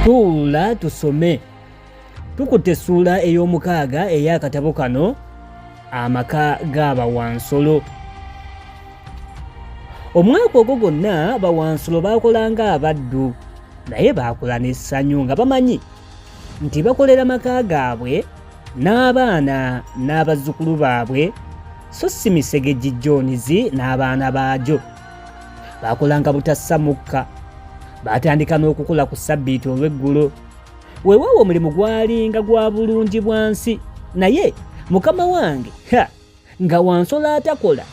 Tuula tusome. Tukutte essuula ey'omukaaga ey'akatabo kano Amaka ga Bawansolo. Omwaka ogwo gwonna Bawansolo baakolanga abaddu, naye baakola n'essanyu nga bamanyi nti bakolera maka gaabwe n'abaana n'abazzukulu baabwe, so si misege gijjoonizi n'abaana baajo. Baakolanga butassa mukka, baatandika n'okukula ku ssabbiiti olw'eggulo. Weewaawo omulimu gwalinga gwa bulungi bwansi, naye mukama wange nga Wansolo atakola,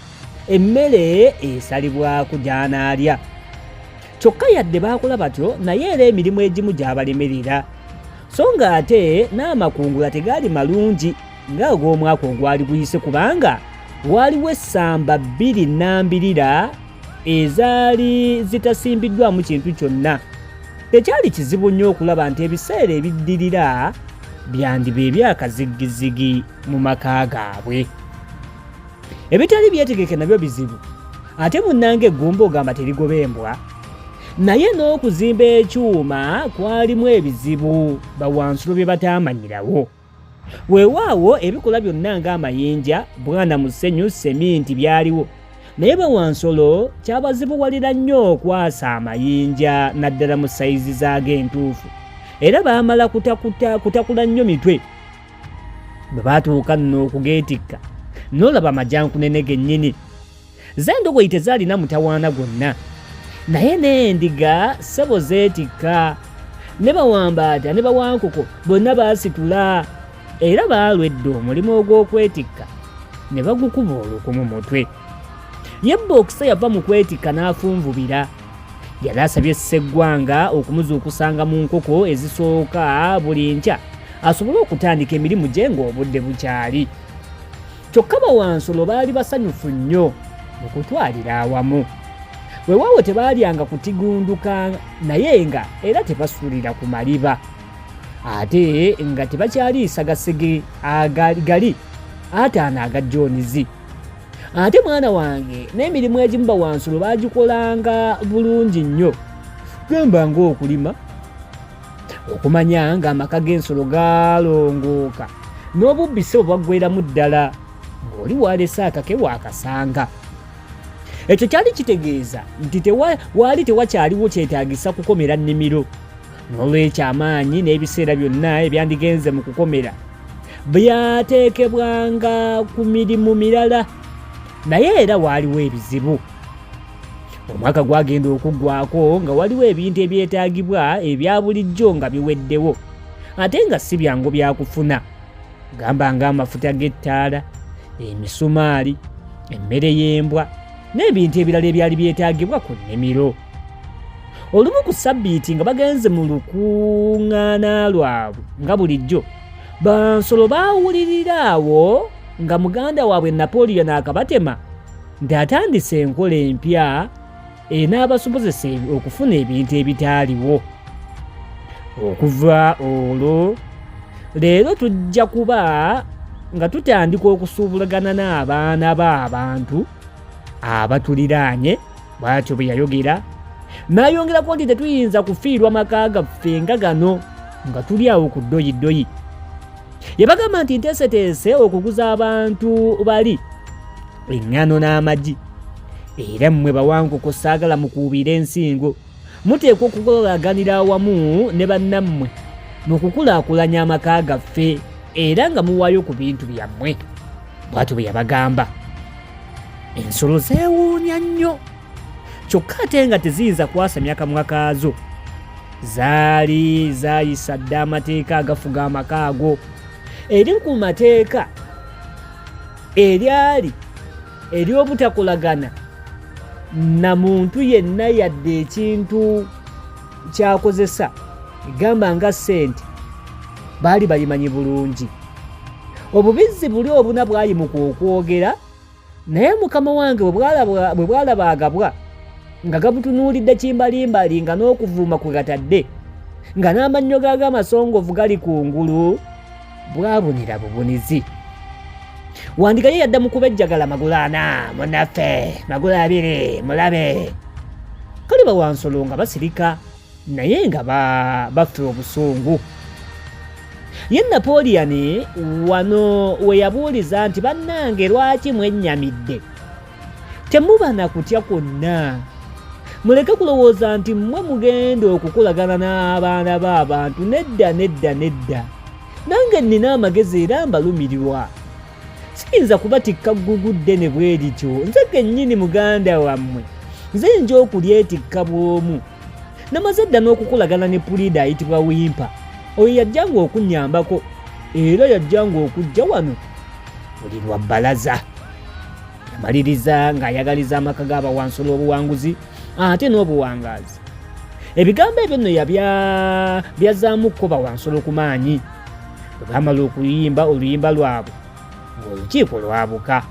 emmere esalibwako gy'anaalya. Kyokka yadde baakola batyo, naye era emirimu egimu gy'abalemerera, so nga ate n'amakungula tegaali malungi ng'ag'omwaka ogwali guyise, kubanga waaliwo essamba 2 nnambirira ezaali zitasimbiddwamu kintu kyonna. Tekyali kizibu nnyo okulaba nti ebiseera ebiddirira byandiba ebyakaziggizigi mu maka gaabwe. Ebitali byetegeke nabyo bizibu, ate munnange eggumba ogamba terigoba embwa, naye n'okuzimba ekyuma kwalimu ebizibu Bawansolo bye bataamanyirawo. Weewaawo ebikola byonna ng'amayinja, bwana musenyu, seminti byaliwo, naye Bawansolo kyabazibuwalira nnyo okwasa amayinja naddala mu sayizi z'ag'entuufu, era baamala kutakula nnyo mitwe. Bwe baatuuka nno okugeetikka, n'olaba majankunene gennyini. Z'endogoyi tezaalina mutawaana gwonna, naye n'endiga ssebo zeetikka, ne bawambaata ne bawankoko bonna baasitula, era baalwedde omulimu ogw'okwetikka ne bagukuba olukwe mu mutwe. Ye Bookisa yava mu kwetikka n'afunvubira. Yali asabye Sseggwanga okumuzuukusanga mu nkoko ezisooka buli nkya asobole okutandika emirimu gye ng'obudde bukyali. Kyokka Bawansolo baali basanyufu nnyo okutwalira awamu. Weewaawo tebaalyanga kutigunduka, naye nga era tebasuulira ku maliba, ate nga tebakyaliisa gasege agali ataano agajjoonizi. Ate mwana wange n'emirimu egimu Bawansolo baagikolanga bulungi nnyo, gamba ng'okulima, okumanya ng'amaka g'ensolo gaalongooka, n'obubbise obwaggweramu ddala ng'oli waalese akake waakasanga. Ekyo kyali kitegeeza nti waali tewakyaliwo kyetaagisa kukomera nnimiro, n'olwekyo amaanyi n'ebiseera byonna ebyandigenze mu kukomera byateekebwanga ku mirimu mirala, naye era waaliwo ebizibu. Omwaka gwagenda okuggwako nga waliwo ebintu ebyetaagibwa ebya bulijjo nga biweddewo, ate nga si byangu byakufuna, gamba ng'amafuta g'ettaala, emisumaali, emmere y'embwa n'ebintu ebirala ebyali byetaagibwa ku nnimiro. Olumu ku ssabbiiti nga bagenze mu lukuŋŋaana lwabwe nga bulijjo, Bawansolo baawulirira awo nga muganda waabwe Napoleon akabatema nti atandise enkola empya enaabasobozesa okufuna ebintu ebitaaliwo. Okuva olwo leero tujja kuba nga tutandika okusuubulagana n'abaana b'abantu abatuliraanye, bw'atyo bwe yayogera, n'ayongerako nti tetuyinza kufiirwa maka gaffe nga gano nga tuli awo ku ddoyidoyi. Yabagamba nti nteeseteese okuguza abantu bali eŋŋano n'amagi, era mmwe Bawankoko saagala mukuubire ensingo, muteekwa okukolaganira awamu ne bannammwe mu kukulaakulanya amaka gaffe, era nga muwaayo ku bintu byammwe. Bw'atyo bwe yabagamba. Ensolo zeewuunya nnyo, kyokka ate nga teziyinza kwasamya kamwa kaazo. Zaali zaayisa dda amateeka agafuga amaka ago. Eri ku mateeka eryali ery'obutakolagana na muntu yenna yadde ekintu kyakozesa, egamba nga ssente, baali balimanyi bulungi. Obubizzi buli obuna bwayimuka okwogera, naye mukama wange bwe bwalaba agabwa nga gabutunuulidde kimbalimbali nga n'okuvuuma kwe gatadde, nga n'amannyo g'amasongovu gali kungulu, bwabunira bubunizi. Wandiga ye yadda mu kubejjagala magulu 4, munaffe magulu 2 mulabe. Kale Bawansolo nga basirika naye nga baffe obusungu. Ye Napoleon wano we yabuuliza nti bannange lwaki mwennyamidde? Temuba na kutya kwonna. Muleke kulowooza nti mmwe mugenda okukolagana n'abaana b'abantu. Nedda. Nange nnina amagezi era mbalumirirwa. Siyinza kubatikka ggugudde ne bwe lityo. Nze kennyini muganda wammwe. Nze nja okulyetikka bw'omu. Namaze dda n'okukolagana ne puliida ayitibwa Wimpa. Oyo yajjanga okunnyambako era yajjanga okujja wano buli lwa bbalaza. Yamaliriza ng'ayagaliza amaka g'Abawansolo obuwanguzi ate n'obuwangaazi. Ebigambo ebyo nno byazzaamuko Bawansolo ku maanyi. Bwe baamala okuyimba oluyimba lwabwe ng'olukiiko lwabuka.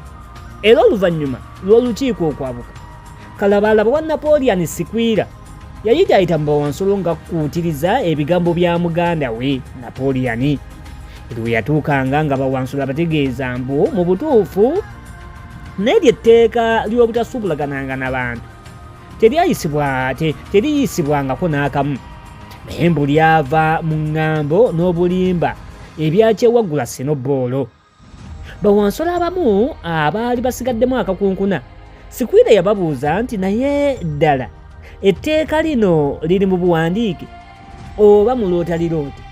Era oluvannyuma lw'olukiiko okwabuka, Kalabalaba wa Napoleon Sikwira yayitaayita mu Bawansolo ng'akkuutiriza ebigambo bya muganda we Napoleon. Lwe yatuukanga nga Bawansolo abategeeza mbu mu butuufu n'eryo etteeka ly'obutasuubulagananga n'abantu teriyisibwangako n'akamu, naye mbu lyava mu ŋŋambo n'obulimba ebyakyewaggula Senoboolo. Bawansolo abamu abaali basigaddemu akakunkuna, Sikwira yababuuza nti naye ddala etteeka lino liri mu buwandiike oba mu lootalirooti?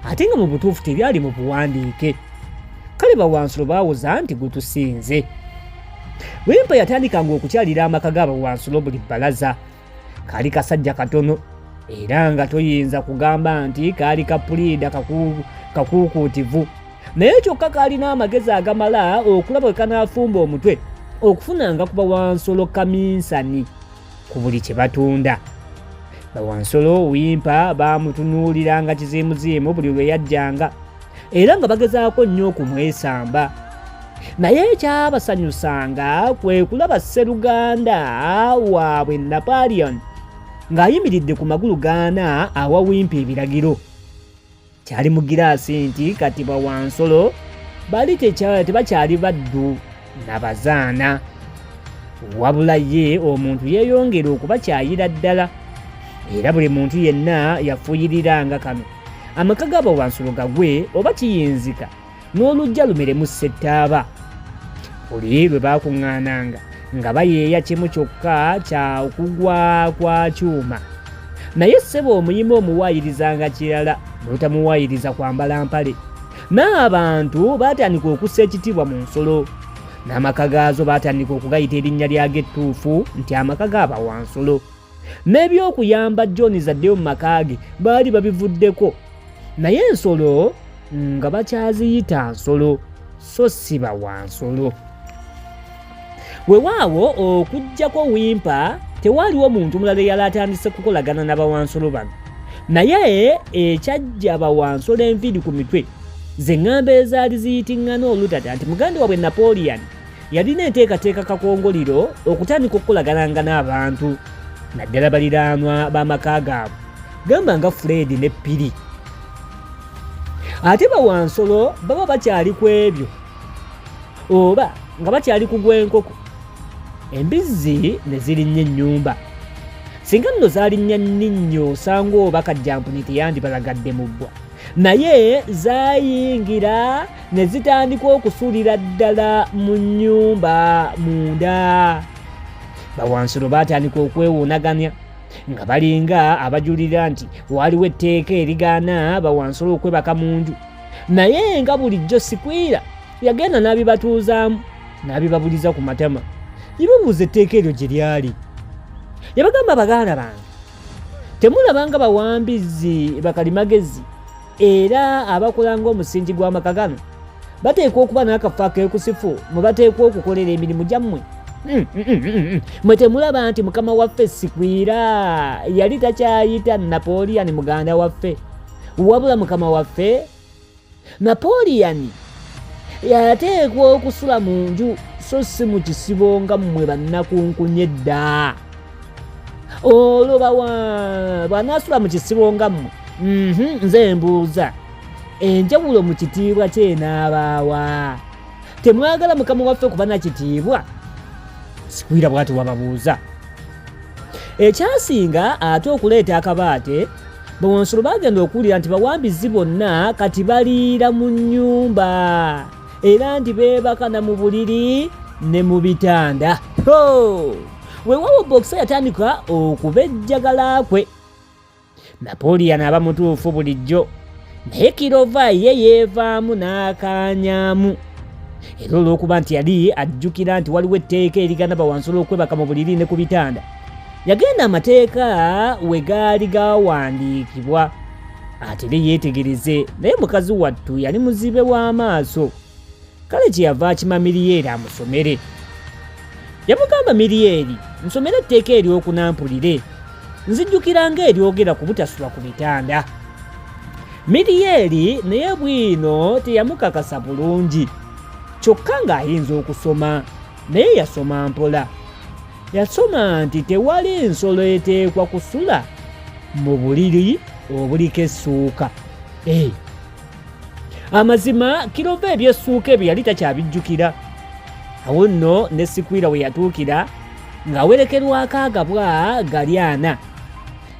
Ate nga mu butuufu teryali mu buwandiike. Kale Bawansolo baawoza nti gutusinze. Wimpa yatandikanga okukyalira amaka g'Abawansolo buli bbalaza. Kaali kasajja katono era nga toyinza kugamba nti kaali kapuliida kakuukuutivu, naye kyokka kaalina amagezi agamala okulaba bwe kanaafumba omutwe okufunanga ku Bawansolo kaminsani ku buli kye batunda. Bawansolo Wimpa baamutunuuliranga kiziimuziimu buli lwe yajjanga era nga bagezaako nnyo okumwesamba, naye ekyabasanyusanga kwe kulaba sseruganda waabwe Napoleon ng'ayimiridde ku magulu gaana awa Wimpa ebiragiro. Kyali mu giraasi nti kati Bawansolo bali tebakyali baddu na bazaana, wabula ye omuntu yeeyongera okubakyayira ddala, era buli muntu yenna yafuuyiriranga kano amaka g'Abawansolo gagwe oba kiyinzika n'olujja lumeremu ssettaaba. Buli lwe baakuŋŋaananga nga bayeeya kimu kyokka kya okugwa kwa kyuma, naye ssebo omuyima omuwaayirizanga kirala n'otamuwaayiriza kwambala mpale. N'abantu baatandika okussa ekitiibwa mu nsolo, n'amaka gaazo baatandika okugayita erinnya lyage ettuufu nti amaka g'Abawansolo. N'ebyokuyamba John zaddeyo mu maka ge baali babivuddeko, naye ensolo nga bakyaziyita nsolo so si Bawansolo. Weewaawo okuggyako Wimpa tewaaliwo muntu mulala eyali atandise kukolagana n'Abawansolo bano, naye ekyajja Bawansolo enviiri ku mitwe ze ŋŋambo ezaali ziyitiŋŋana olutata nti muganda waabwe Napoleon yalina enteekateeka kakongoliro okutandika okukolagananga n'abantu, naddala baliraanwa b'amaka gaabwe gamba nga Fred ne Piri. Ate Bawansolo baba bakyali ku ebyo oba nga bakyali kugwa enkoko, embizzi ne zirinnya ennyumba. Singa nno zaalinnya nninnyo osanga oba kajjampuni teyandibalagadde mu bbwa, naye zaayingira ne zitandika okusuulira ddala mu nnyumba munda. Bawansolo baatandika okwewuunaganya nga balinga abajulira nti waaliwo etteeka erigaana Bawansolo okwebaka mu nju, naye nga bulijjo Sikwira yagenda n'abibatuuzaamu n'abibabuliza ku matama. Yababuuza etteeka eryo gye lyali. Yabagamba baganda bange, temulabanga bawambizi bakalimagezi era abakola ng'omusingi gw'amaka gano bateekwa okuba n'akafo akeekusifu mwe bateekwa okukolera emirimu gyammwe? Mwe temulaba nti mukama waffe Sikwira yali takyayita Napoleon muganda waffe, wabula mukama waffe Napoleon yateekwa okusula mu nju so si mu kisibo nga mmwe bannakunkunye dda. Olwo bw'anaasula mu kisibo nga mmwe, nze mbuuza enjawulo mu kitiibwa kyenaabaawa? Temwagala mukama waffe kuba na kitiibwa? Sikwira bw'ati wababuuza. Ekyasinga ate okuleeta akabaate, Bawansolo bagenda okuwulira nti bawambizi bonna kati baliira mu nnyumba era nti beebaka na mu buliri ne mu bitanda. Weewaawo Boxer yatandika okubejjagala kwe. Napoleon aba mutuufu bulijjo, naye Kirova ye yeevaamu n'akaanyaamu. Era olw'okuba nti yali ajjukira nti waliwo etteeka erigana Bawansolo okwebaka mu buliri ne ku bitanda, yagenda amateeka we gaali gawandiikibwa atere yeetegereze, naye mukazi wattu yali muzibe w'amaaso. Kale kyeyava akima Miliyeri amusomere. Yamugamba, Miliyeri, nsomere etteeka ery'okunampulire, nzijjukira ng'eryogera ku butasula ku bitanda. Miliyeri naye bwino teyamukakasa bulungi, kyokka ng'ayinza okusoma, naye yasoma mpola. Yasoma nti tewali nsolo eteekwa kusula mu buliri obuliko essuuka. Amazima Kirova ebyessuuka ebyo yali takyabijjukira. Awo nno ne Sikwira we yatuukira ng'awerekerwako agabwa gali 4.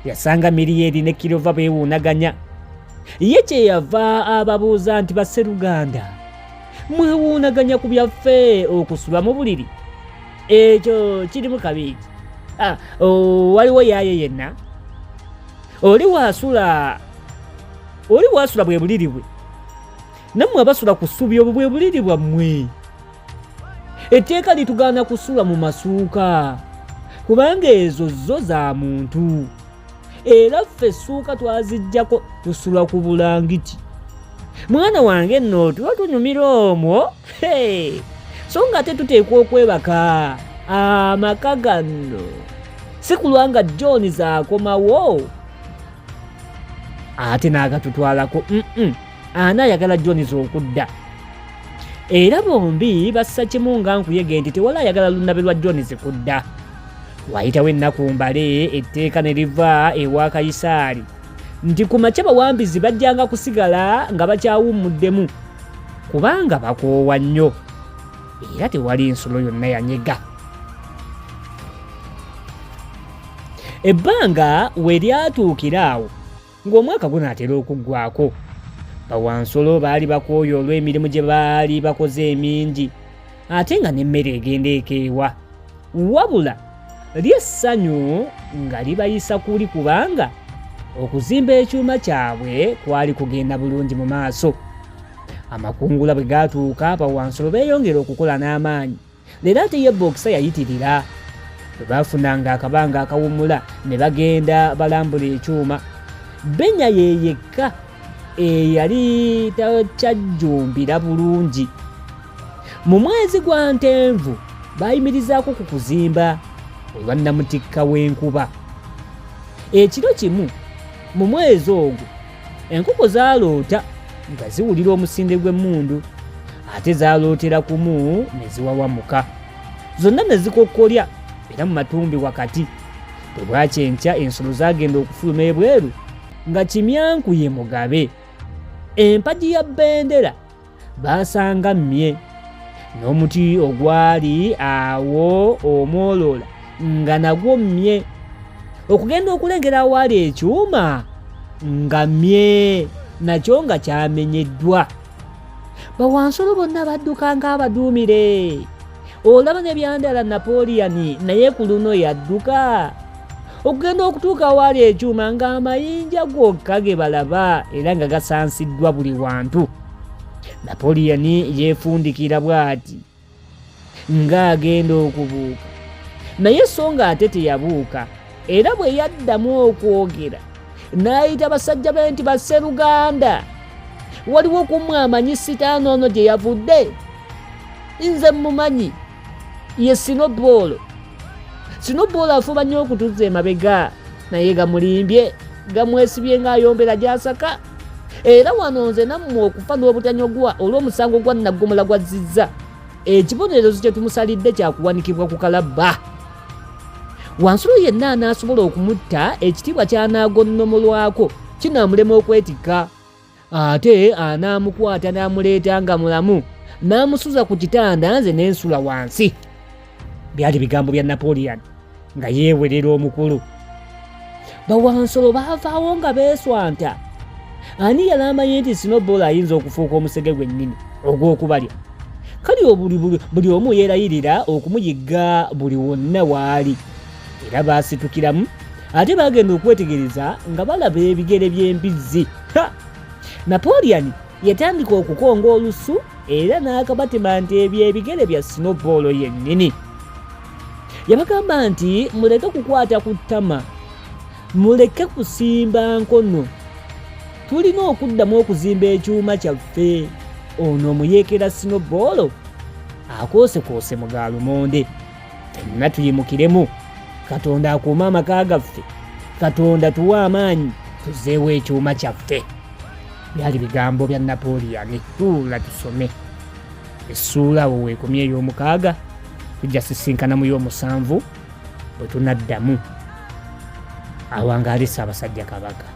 Yasanga Miliyeri ne Kirova beewuunaganya. Ye kyeyava ababuuza nti, Basseruganda, mwewuunaganya ku byaffe okusula mu buliri? Ekyo kirimu kabiiki. Waliwo yaaye yenna? Oli wasula bwe buliri bwe? Nammwe abasula ku ssubi obwo bwe buliri bwammwe. Etteeka litugaana kusula mu masuuka, kubanga ezo zo za muntu. Era ffe essuuka twaziggyako tusula ku bulangiti. Mwana wange nno tuba tunyumira omwo. So nga tetuteekwa okwebaka amaka gano, si kulwa nga John zaakomawo ate n'agatutwalako. Ani ayagala John okudda? Era bombi bassa kimu nga nkuyege nti tewali ayagala lunabe lwa John kudda. Wayitawo ennaku mbale etteeka ne liva ewa Kayisaali nti ku makya bawambizi bajjanga kusigala nga bakyawummuddemu kubanga bakoowa nnyo era tewali nsolo yonna yanyega. Ebbanga we lyatuukira awo ng'omwaka gunaatera okuggwako, Bawansolo baali bakooye olw'emirimu gye baali bakoze emingi ate nga n'emmere egenda ekeewa, wabula ly'essanyu nga libayisa kuli kubanga okuzimba ekyuma kyabwe kwali kugenda bulungi mu maaso. Amakungula bwe gaatuuka, Bawansolo beeyongera okukola n'amaanyi. Leero ate ye Boxer yayitirira. Bwe baafunanga akabanga akawumula ne bagenda balambula ekyuma. Benya ye yekka eyali takyajjumbira bulungi. Mu mwezi gwa Ntenvu baayimirizaako ku kuzimba olwa namutikka w'enkuba. Ekiro kimu mu mwezi ogwo enkoko zaaloota nga ziwulira omusinde gw'emmundu, ate zaalootera kumu ne ziwawamuka. Zonna ne zikokkolya era mu matumbi wakati. Bwe bwakyenkya ensolo zaagenda okufuluma ebweru nga kimyanku ye mugabe. Empagi ya bbendera baasanga mmye, n'omuti ogwali awo omwoloola nga nagwo mmye. Okugenda okulengera awaali ekyuma nga mmye nakyo nga kyamenyeddwa. Bawansolo bonna badduka ng'abaduumire. Olaba ne byandala Napoleon naye ku luno yadduka okugenda okutuuka awaali ekyuma ng'amayinja gokka ge balaba era nga gasansiddwa buli wantu. Napoleon yeefundikira bw'ati ng'agenda okubuuka, naye so nga ate teyabuuka. Era bwe yaddamu okwogera n'ayita basajja be nti, Basseruganda, waliwo kummwe amanyi sitaano ono gye yavudde? Nze mumanyi, ye Sinobolo. Sinobolo afuba nnyo okutuzza emabega, naye gamulimbye, gamwesibye ng'ayombera gy'asaka. Era wano nze nammwe okufa n'obutanyogwa olw'omusango gwa Nnaggumula gw'azzizza. Ekibonerezo kye tumusalidde kyakuwanikibwa ku kalabba. Wansolo yenna anaasobola okumutta, ekitiibwa ky'anaagonnomolwako kinaamulema okwetikka. Ate anaamukwata n'amuleeta nga mulamu n'amusuza ku kitanda, nze n'ensula wansi. Byali bigambo bya Napoleon. nga yeewerera omukulu. Bawansolo baavaawo nga beeswanta. Ani yali amanyi nti Snowball ayinza okufuuka omusege gwennyini ogw'okubalya? Kale buli omu yeerayirira okumuyigga buli wonna waali, era baasitukiramu ate baagenda okwetegereza nga balaba ebigere by'embizzi. Napoleon yatandika okukonga olusu era n'akabatema nti ebyo ebigere bya Snowball yennyini. Yabagamba nti muleke kukwata ku ttama, muleke kusimba nkono, tulina okuddamu okuzimba ekyuma kyaffe. Ono omuyeekera Snowball akoosekoose mu gaalumonde. Ffenna tuyimukiremu, Katonda akuuma amaka gaffe, Katonda tuwe amaanyi tuzeewo ekyuma kyaffe. Byali bigambo bya Napoleon. Tuula tusome essuula awo weekomye ey'omukaaga, tujja sisinkana mu y'omusanvu bwe tunaddamu awangaali Ssaabasajja Kabaka.